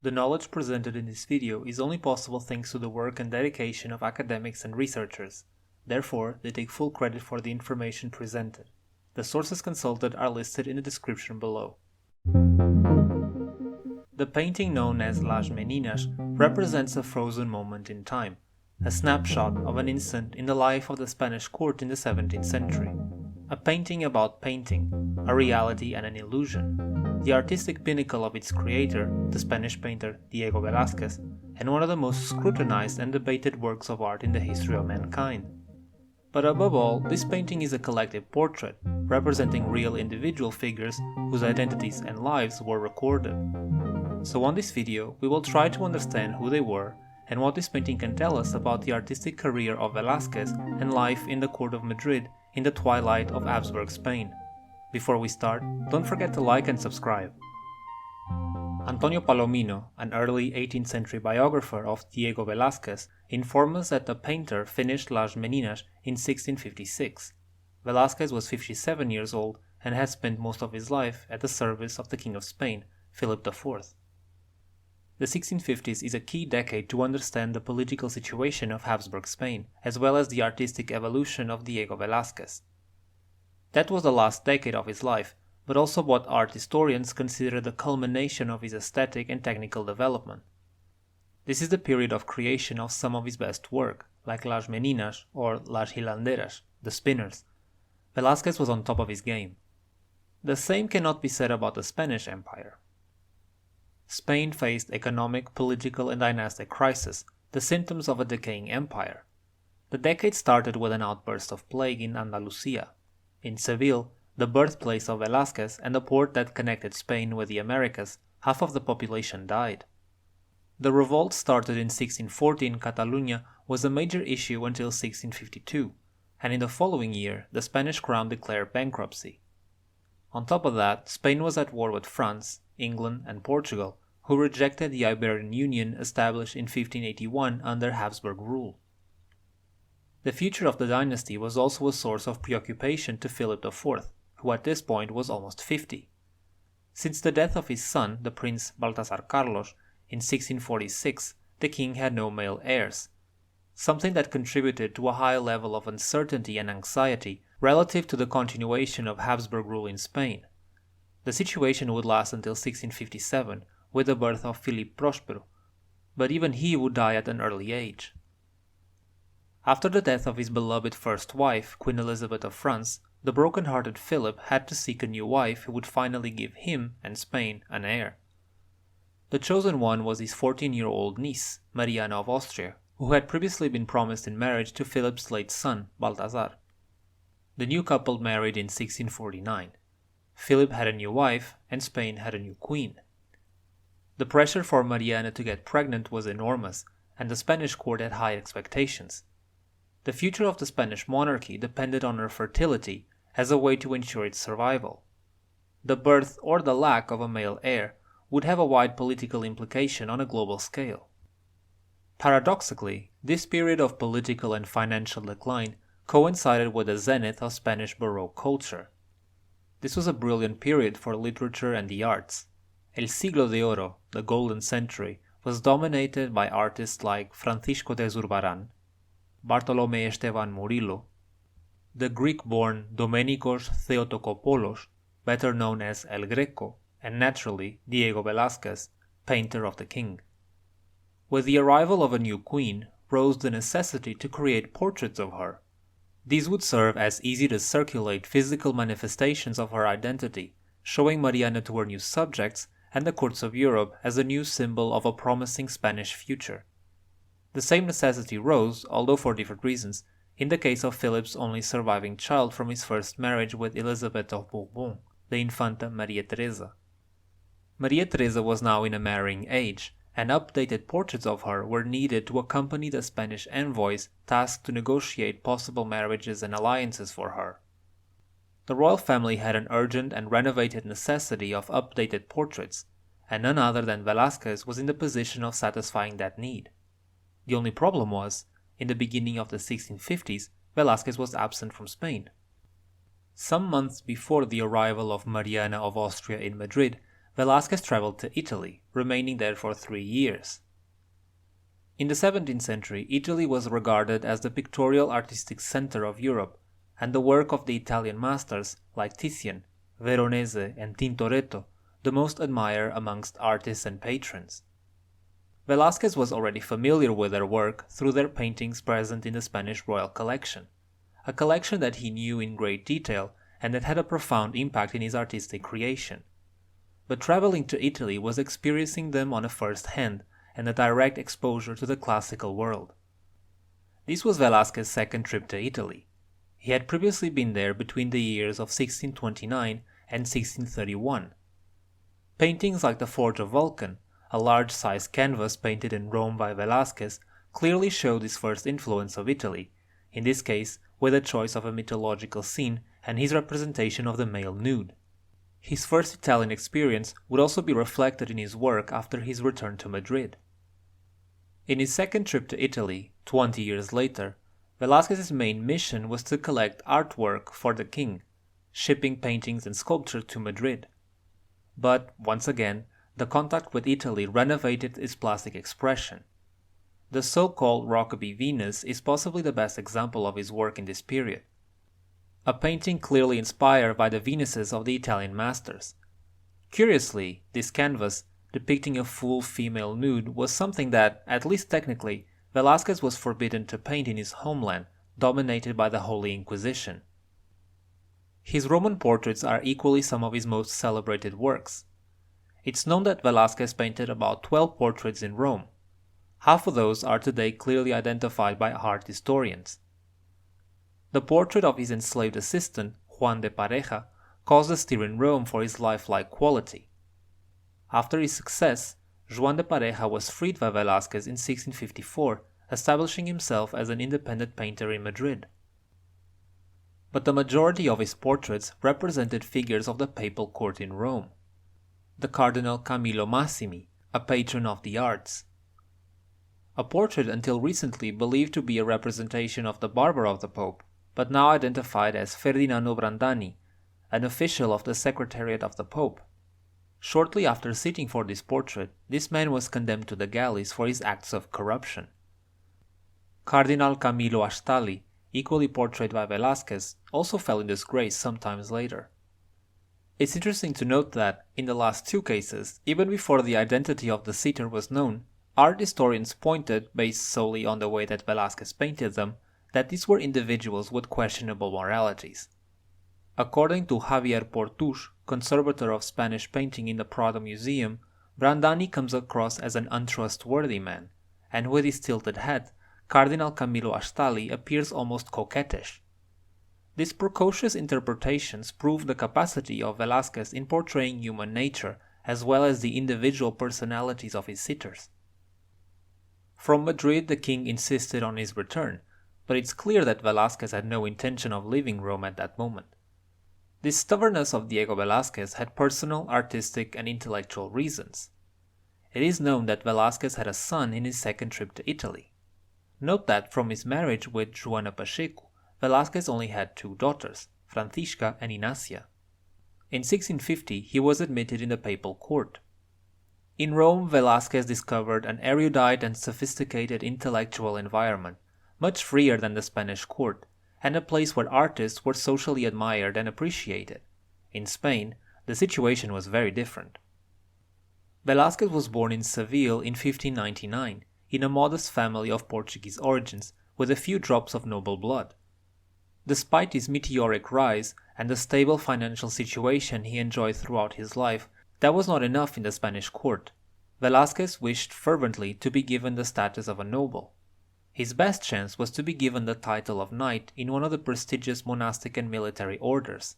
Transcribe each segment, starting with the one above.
The knowledge presented in this video is only possible thanks to the work and dedication of academics and researchers. Therefore, they take full credit for the information presented. The sources consulted are listed in the description below. The painting known as Las Meninas represents a frozen moment in time, a snapshot of an instant in the life of the Spanish court in the 17th century. A painting about painting, a reality and an illusion, the artistic pinnacle of its creator, the Spanish painter Diego Velázquez, and one of the most scrutinized and debated works of art in the history of mankind. But above all, this painting is a collective portrait, representing real individual figures whose identities and lives were recorded. So on this video, we will try to understand who they were and what this painting can tell us about the artistic career of Velázquez and life in the court of Madrid in the twilight of Habsburg Spain. Before we start, don't forget to like and subscribe. António Palomino, an early 18th century biographer of Diego Velázquez, informs us that the painter finished Las Meninas in 1656. Velázquez was 57 years old and had spent most of his life at the service of the King of Spain, Filipe IV. The 1650s is a key decade to understand the political situation of Habsburg Spain, as well as the artistic evolution of Diego Velázquez. That was the last decade of his life, but also what art historians consider the culmination of his aesthetic and technical development. This is the period of creation of some of his best work, like Las Meninas or Las Hilanderas, the Spinners. Velázquez was on top of his game. The same cannot be said about the Spanish Empire. Spain faced economic, political and dynastic crisis, the symptoms of a decaying empire. The decade started with an outburst of plague in Andalusia. In Seville, the birthplace of Velázquez and the port that connected Spain with the Americas, half of the population died. The revolt started in 1640 in Catalonia was a major issue until 1652, and in the following year the Spanish crown declared bankruptcy. On top of that, Spain was at war with France, England and Portugal, who rejected the Iberian Union established in 1581 under Habsburg rule. The future of the dynasty was also a source of preoccupation to Philip IV, who at this point was almost 50. Since the death of his son, the Prince Baltasar Carlos, in 1646, the king had no male heirs, something that contributed to a high level of uncertainty and anxiety relative to the continuation of Habsburg rule in Spain. The situation would last until 1657, with the birth of Filipe Prospero, but even he would die at an early age. After the death of his beloved first wife, Queen Elizabeth of France, the broken-hearted Philip had to seek a new wife who would finally give him and Spain an heir. The chosen one was his 14-year-old niece, Mariana of Austria, who had previously been promised in marriage to Philip's late son, Balthazar. The new couple married in 1649. Philip had a new wife, and Spain had a new queen. The pressure for Mariana to get pregnant was enormous, and the Spanish court had high expectations. The future of the Spanish monarchy depended on her fertility as a way to ensure its survival. The birth or the lack of a male heir would have a wide political implication on a global scale. Paradoxically, this period of political and financial decline coincided with the zenith of Spanish Baroque culture. This was a brilliant period for literature and the arts. El Siglo de Oro, the Golden Century, was dominated by artists like Francisco de Zurbarán, Bartolomé Esteban Murillo, the Greek-born Domenikos Theotokopoulos, better known as El Greco, and naturally Diego Velázquez, painter of the king. With the arrival of a new queen rose the necessity to create portraits of her. These would serve as easy to circulate physical manifestations of her identity, showing Mariana to her new subjects and the courts of Europe as a new symbol of a promising Spanish future. The same necessity rose, although for different reasons, in the case of Philip's only surviving child from his first marriage with Elizabeth of Bourbon, the Infanta Maria Teresa. Maria Teresa was now in a marrying age, and updated portraits of her were needed to accompany the Spanish envoys tasked to negotiate possible marriages and alliances for her. The royal family had an urgent and renovated necessity of updated portraits, and none other than Velázquez was in the position of satisfying that need. The only problem was, in the beginning of the 1650s, Velázquez was absent from Spain. Some months before the arrival of Mariana of Austria in Madrid, Velázquez traveled to Italy, remaining there for 3 years. In the 17th century, Italy was regarded as the pictorial artistic center of Europe, and the work of the Italian masters like Titian, Veronese, and Tintoretto the most admired amongst artists and patrons. Velázquez was already familiar with their work through their paintings present in the Spanish royal collection, a collection that he knew in great detail and that had a profound impact in his artistic creation. But traveling to Italy was experiencing them on a first hand and a direct exposure to the classical world. This was Velázquez's second trip to Italy. He had previously been there between the years of 1629 and 1631. Paintings like the Forge of Vulcan, a large-sized canvas painted in Rome by Velázquez, clearly show this first influence of Italy, in this case with the choice of a mythological scene and his representation of the male nude. His first Italian experience would also be reflected in his work after his return to Madrid. In his second trip to Italy, 20 years later, Velázquez's main mission was to collect artwork for the king, shipping paintings and sculpture to Madrid. But, once again, the contact with Italy renovated its plastic expression. The so-called Rockaby Venus is possibly the best example of his work in this period. A painting clearly inspired by the Venuses of the Italian masters. Curiously, this canvas, depicting a full female nude, was something that, at least technically, Velázquez was forbidden to paint in his homeland, dominated by the Holy Inquisition. His Roman portraits are equally some of his most celebrated works. It's known that Velázquez painted about 12 portraits in Rome. Half of those are today clearly identified by art historians. The portrait of his enslaved assistant, Juan de Pareja, caused a stir in Rome for his lifelike quality. After his success, Juan de Pareja was freed by Velázquez in 1654, establishing himself as an independent painter in Madrid. But the majority of his portraits represented figures of the papal court in Rome. The Cardinal Camillo Massimi, a patron of the arts. A portrait until recently believed to be a representation of the barber of the Pope, but now identified as Ferdinando Brandani, an official of the Secretariat of the Pope. Shortly after sitting for this portrait, this man was condemned to the galleys for his acts of corruption. Cardinal Camilo Astalli, equally portrayed by Velázquez, also fell in disgrace sometime later. It's interesting to note that, in the last two cases, even before the identity of the sitter was known, art historians pointed, based solely on the way that Velázquez painted them, that these were individuals with questionable moralities. According to Javier Portush, conservator of Spanish painting in the Prado Museum, Brandani comes across as an untrustworthy man, and with his tilted hat, Cardinal Camilo Astalli appears almost coquettish. These precocious interpretations prove the capacity of Velázquez in portraying human nature as well as the individual personalities of his sitters. From Madrid, the king insisted on his return, but it's clear that Velázquez had no intention of leaving Rome at that moment. This stubbornness of Diego Velázquez had personal, artistic, and intellectual reasons. It is known that Velázquez had a son in his second trip to Italy. Note that from his marriage with Joana Pacheco, Velázquez only had 2 daughters, Francisca and Inacia. In 1650, he was admitted in the papal court. In Rome, Velázquez discovered an erudite and sophisticated intellectual environment, much freer than the Spanish court, and a place where artists were socially admired and appreciated. In Spain, the situation was very different. Velázquez was born in Seville in 1599, in a modest family of Portuguese origins, with a few drops of noble blood. Despite his meteoric rise and the stable financial situation he enjoyed throughout his life, that was not enough in the Spanish court. Velázquez wished fervently to be given the status of a noble. His best chance was to be given the title of knight in one of the prestigious monastic and military orders.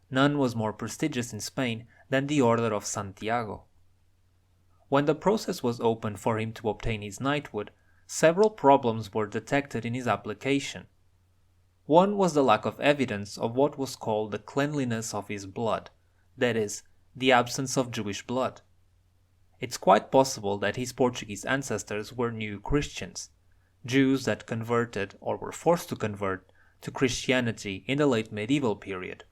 None was more prestigious in Spain than the Order of Santiago. When the process was opened for him to obtain his knighthood, several problems were detected in his application. One was the lack of evidence of what was called the cleanliness of his blood, that is, the absence of Jewish blood. It's quite possible that his Portuguese ancestors were new Christians, Jews that converted, or were forced to convert, to Christianity in the late medieval period.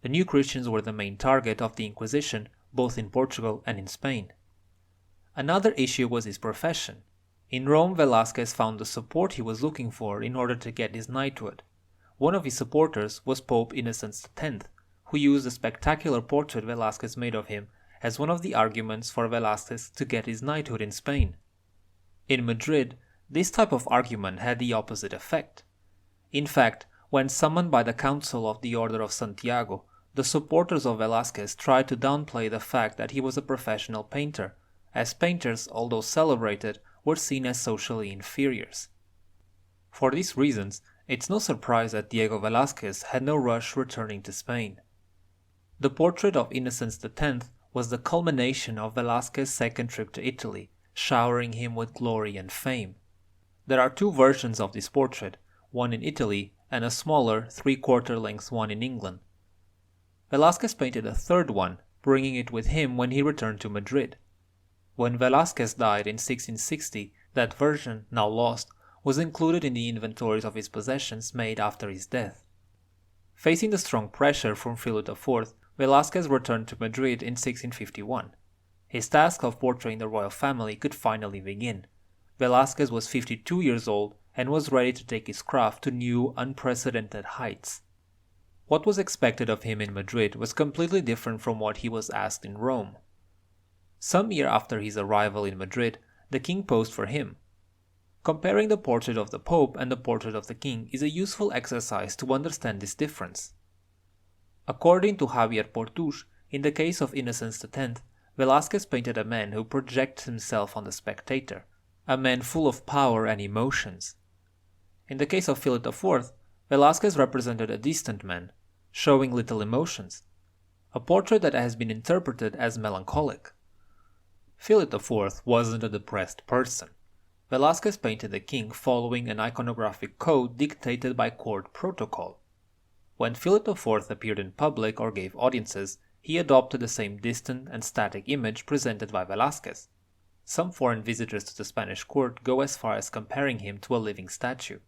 The new Christians were the main target of the Inquisition both in Portugal and in Spain. Another issue was his profession. In Rome, Velázquez found the support he was looking for in order to get his knighthood. One of his supporters was Pope Innocent X, who used the spectacular portrait Velázquez made of him as one of the arguments for Velázquez to get his knighthood in Spain. In Madrid, this type of argument had the opposite effect. In fact, when summoned by the Council of the Order of Santiago, the supporters of Velázquez tried to downplay the fact that he was a professional painter, as painters, although celebrated, were seen as socially inferiors. For these reasons, it's no surprise that Diego Velázquez had no rush returning to Spain. The portrait of Innocent X was the culmination of Velázquez's second trip to Italy, showering him with glory and fame. There are two versions of this portrait, one in Italy and a smaller 3/4 length one in England. Velázquez painted a third one, bringing it with him when he returned to Madrid. When Velázquez died in 1660, that version, now lost, was included in the inventories of his possessions made after his death. Facing the strong pressure from Filipe IV, Velázquez returned to Madrid in 1651. His task of portraying the royal family could finally begin. Velázquez was 52 years old and was ready to take his craft to new, unprecedented heights. What was expected of him in Madrid was completely different from what he was asked in Rome. Some year after his arrival in Madrid, the king posed for him. Comparing the portrait of the Pope and the portrait of the king is a useful exercise to understand this difference. According to Javier Portús, in the case of Innocent X, Velázquez painted a man who projects himself on the spectator, a man full of power and emotions. In the case of Filipe IV, Velázquez represented a distant man, showing little emotions, a portrait that has been interpreted as melancholic. Filipe IV wasn't a depressed person. Velázquez painted the king following an iconographic code dictated by court protocol. When Filipe IV appeared in public or gave audiences, he adopted the same distant and static image presented by Velázquez. Some foreign visitors to the Spanish court go as far as comparing him to a living statue.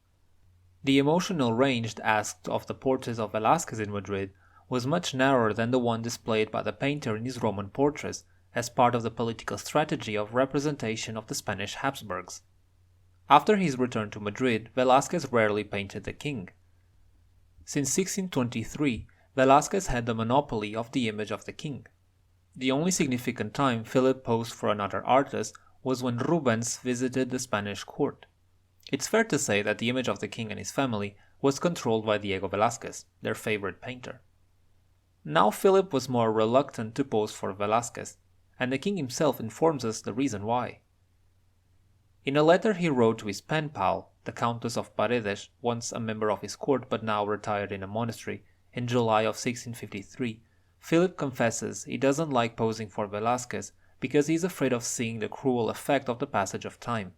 The emotional range asked of the portraits of Velázquez in Madrid was much narrower than the one displayed by the painter in his Roman portraits, as part of the political strategy of representation of the Spanish Habsburgs. After his return to Madrid, Velázquez rarely painted the king. Since 1623, Velázquez had the monopoly of the image of the king. The only significant time Philip posed for another artist was when Rubens visited the Spanish court. It's fair to say that the image of the king and his family was controlled by Diego Velázquez, their favorite painter. Now Philip was more reluctant to pose for Velázquez, and the king himself informs us the reason why. In a letter he wrote to his pen pal, the Countess of Paredes, once a member of his court but now retired in a monastery, in July of 1653, Philip confesses he doesn't like posing for Velázquez because he is afraid of seeing the cruel effect of the passage of time.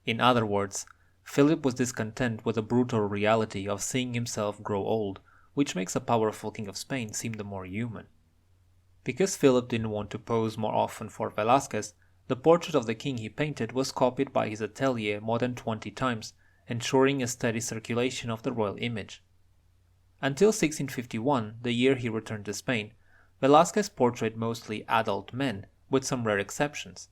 In other words, Philip was discontent with the brutal reality of seeing himself grow old, which makes a powerful king of Spain seem the more human. Because Philip didn't want to pose more often for Velázquez, the portrait of the king he painted was copied by his atelier more than 20 times, ensuring a steady circulation of the royal image. Until 1651, the year he returned to Spain, Velázquez portrayed mostly adult men, with some rare exceptions.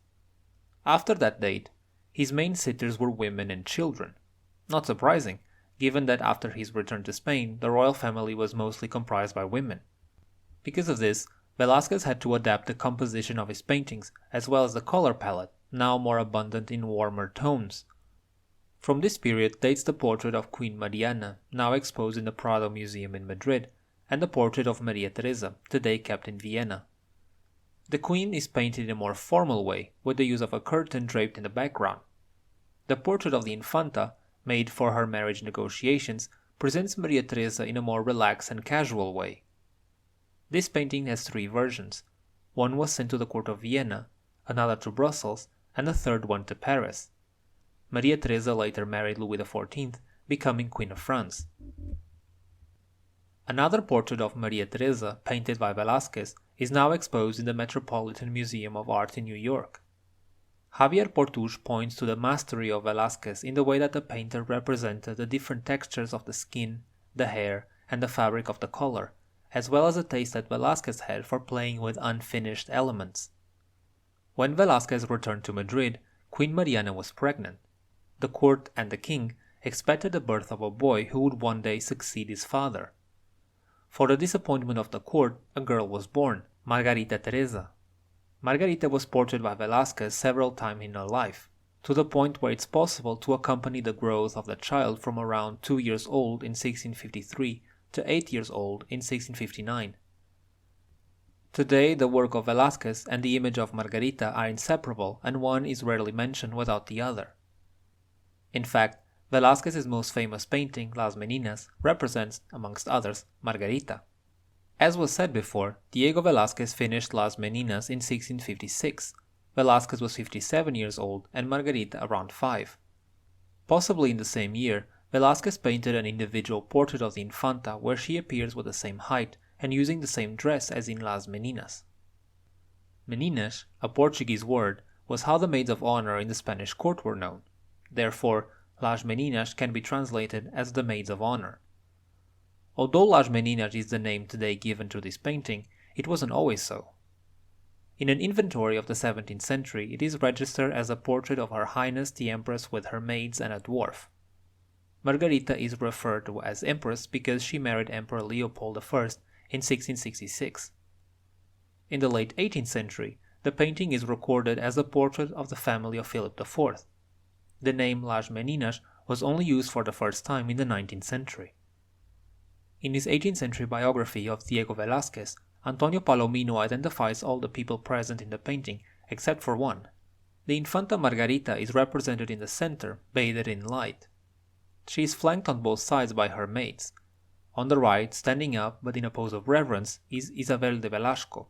After that date, his main sitters were women and children. Not surprising, given that after his return to Spain, the royal family was mostly comprised by women. Because of this, Velázquez had to adapt the composition of his paintings as well as the color palette, now more abundant in warmer tones. From this period dates the portrait of Queen Mariana, now exposed in the Prado Museum in Madrid, and the portrait of Maria Teresa, today kept in Vienna. The queen is painted in a more formal way, with the use of a curtain draped in the background. The portrait of the Infanta, made for her marriage negotiations, presents Maria Teresa in a more relaxed and casual way. This painting has 3 versions. One was sent to the court of Vienna, another to Brussels, and a third one to Paris. Maria Teresa later married Louis XIV, becoming Queen of France. Another portrait of Maria Teresa, painted by Velázquez, is now exposed in the Metropolitan Museum of Art in New York. Javier Portús points to the mastery of Velázquez in the way that the painter represented the different textures of the skin, the hair, and the fabric of the color, as well as a taste that Velázquez had for playing with unfinished elements. When Velázquez returned to Madrid, Queen Mariana was pregnant. The court and the king expected the birth of a boy who would one day succeed his father. For the disappointment of the court, a girl was born, Margarita Teresa. Margarita was portrayed by Velázquez several times in her life, to the point where it's possible to accompany the growth of the child from around 2 years old in 1653 to 8 years old in 1659. Today, the work of Velázquez and the image of Margarita are inseparable, and one is rarely mentioned without the other. In fact, Velázquez's most famous painting, Las Meninas, represents, amongst others, Margarita. As was said before, Diego Velázquez finished Las Meninas in 1656. Velázquez was 57 years old and Margarita around 5. Possibly in the same year, Velázquez painted an individual portrait of the Infanta where she appears with the same height and using the same dress as in Las Meninas. Meninas, a Portuguese word, was how the maids of honor in the Spanish court were known. Therefore, Las Meninas can be translated as the maids of honor. Although Las Meninas is the name today given to this painting, it wasn't always so. In an inventory of the 17th century, it is registered as a portrait of Her Highness the Empress with her maids and a dwarf. Margarita is referred to as Empress because she married Emperor Leopold I in 1666. In the late 18th century, the painting is recorded as a portrait of the family of Philip IV. The name Las Meninas was only used for the first time in the 19th century. In his 18th century biography of Diego Velázquez, António Palomino identifies all the people present in the painting except for one. The Infanta Margarita is represented in the center, bathed in light. She is flanked on both sides by her maids. On the right, standing up but in a pose of reverence, is Isabel de Velasco.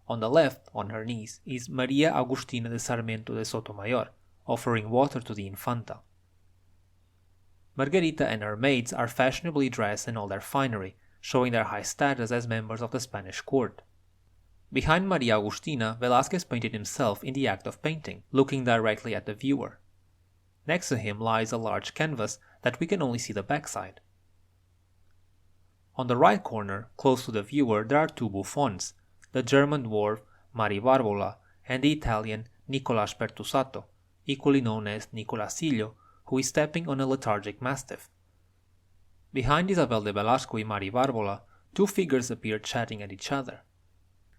On the left, on her knees, is María Agustina de Sarmiento de Sotomayor, offering water to the Infanta. Margarita and her maids are fashionably dressed in all their finery, showing their high status as members of the Spanish court. Behind María Agustina, Velázquez painted himself in the act of painting, looking directly at the viewer. Next to him lies a large canvas that we can only see the backside. On the right corner, close to the viewer, there are two buffons, the German dwarf Mari Barbola and the Italian Nicola Spertusato, equally known as Nicolasillo, who is stepping on a lethargic mastiff. Behind Isabel de Velasco and Mari Barbola, two figures appear chatting at each other.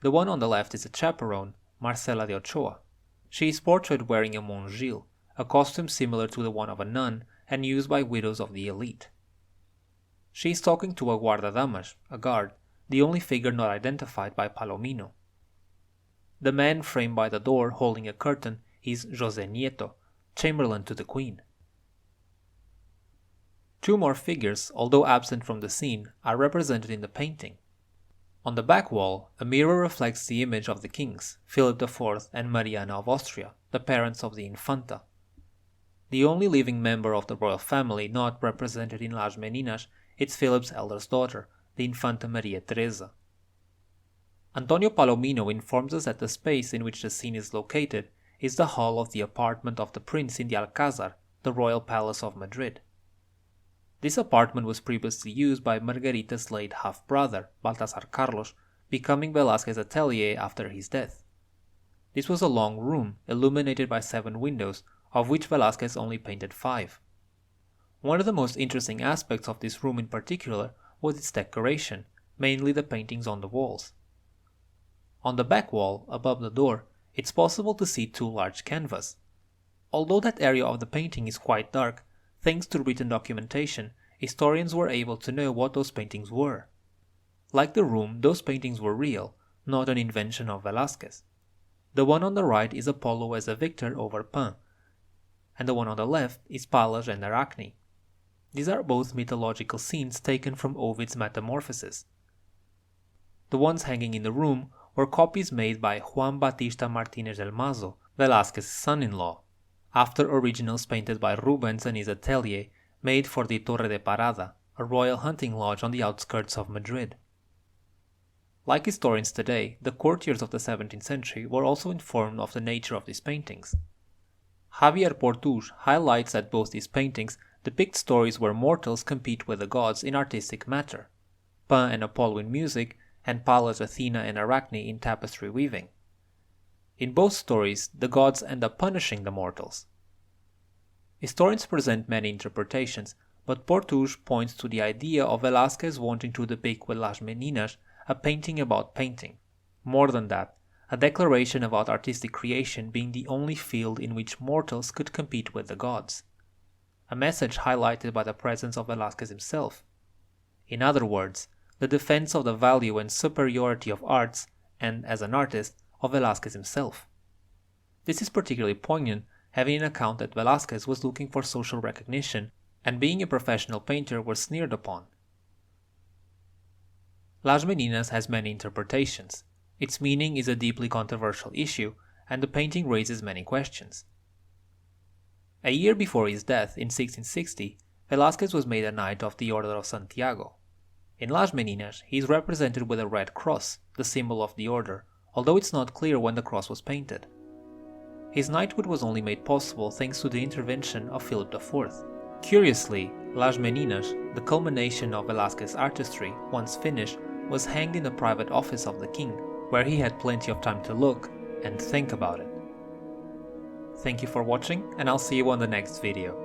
The one on the left is a chaperone, Marcela de Ochoa. She is portrayed wearing a mongil, a costume similar to the one of a nun and used by widows of the elite. She is talking to a guardadamas, a guard, the only figure not identified by Palomino. The man framed by the door holding a curtain is José Nieto, chamberlain to the queen. Two more figures, although absent from the scene, are represented in the painting. On the back wall, a mirror reflects the image of the kings, Philip IV and Mariana of Austria, the parents of the Infanta. The only living member of the royal family not represented in Las Meninas is Philip's eldest daughter, the Infanta Maria Teresa. António Palomino informs us that the space in which the scene is located is the hall of the apartment of the prince in the Alcázar, the royal palace of Madrid. This apartment was previously used by Margarita's late half-brother, Baltasar Carlos, becoming Velázquez's atelier after his death. This was a long room, illuminated by 7 windows, of which Velázquez only painted 5. One of the most interesting aspects of this room in particular was its decoration, mainly the paintings on the walls. On the back wall, above the door, it's possible to see 2 large canvases. Although that area of the painting is quite dark, thanks to written documentation, historians were able to know what those paintings were. Like the room, those paintings were real, not an invention of Velázquez. The one on the right is Apollo as a victor over Pan, and the one on the left is Pallas and Arachne. These are both mythological scenes taken from Ovid's Metamorphoses. The ones hanging in the room were copies made by Juan Batista Martínez del Mazo, Velázquez's son-in-law, after originals painted by Rubens and his atelier made for the Torre de Parada, a royal hunting lodge on the outskirts of Madrid. Like historians today, the courtiers of the 17th century were also informed of the nature of these paintings. Javier Portús highlights that both these paintings depict stories where mortals compete with the gods in artistic matter. Pan and Apollo in music, and Pallas, Athena, and Arachne in tapestry weaving. In both stories, the gods end up punishing the mortals. Historians present many interpretations, but Portuge points to the idea of Velázquez wanting to depict with Las Meninas a painting about painting. More than that, a declaration about artistic creation being the only field in which mortals could compete with the gods. A message highlighted by the presence of Velázquez himself. In other words, the defense of the value and superiority of arts, and, as an artist, of Velázquez himself. This is particularly poignant, having in account that Velázquez was looking for social recognition, and being a professional painter was sneered upon. Las Meninas has many interpretations. Its meaning is a deeply controversial issue, and the painting raises many questions. A year before his death, in 1660, Velázquez was made a Knight of the Order of Santiago. In Las Meninas, he is represented with a red cross, the symbol of the order, although it's not clear when the cross was painted. His knighthood was only made possible thanks to the intervention of Filipe IV. Curiously, Las Meninas, the culmination of Velázquez's artistry, once finished, was hanged in the private office of the king, where he had plenty of time to look and think about it. Thank you for watching, and I'll see you on the next video.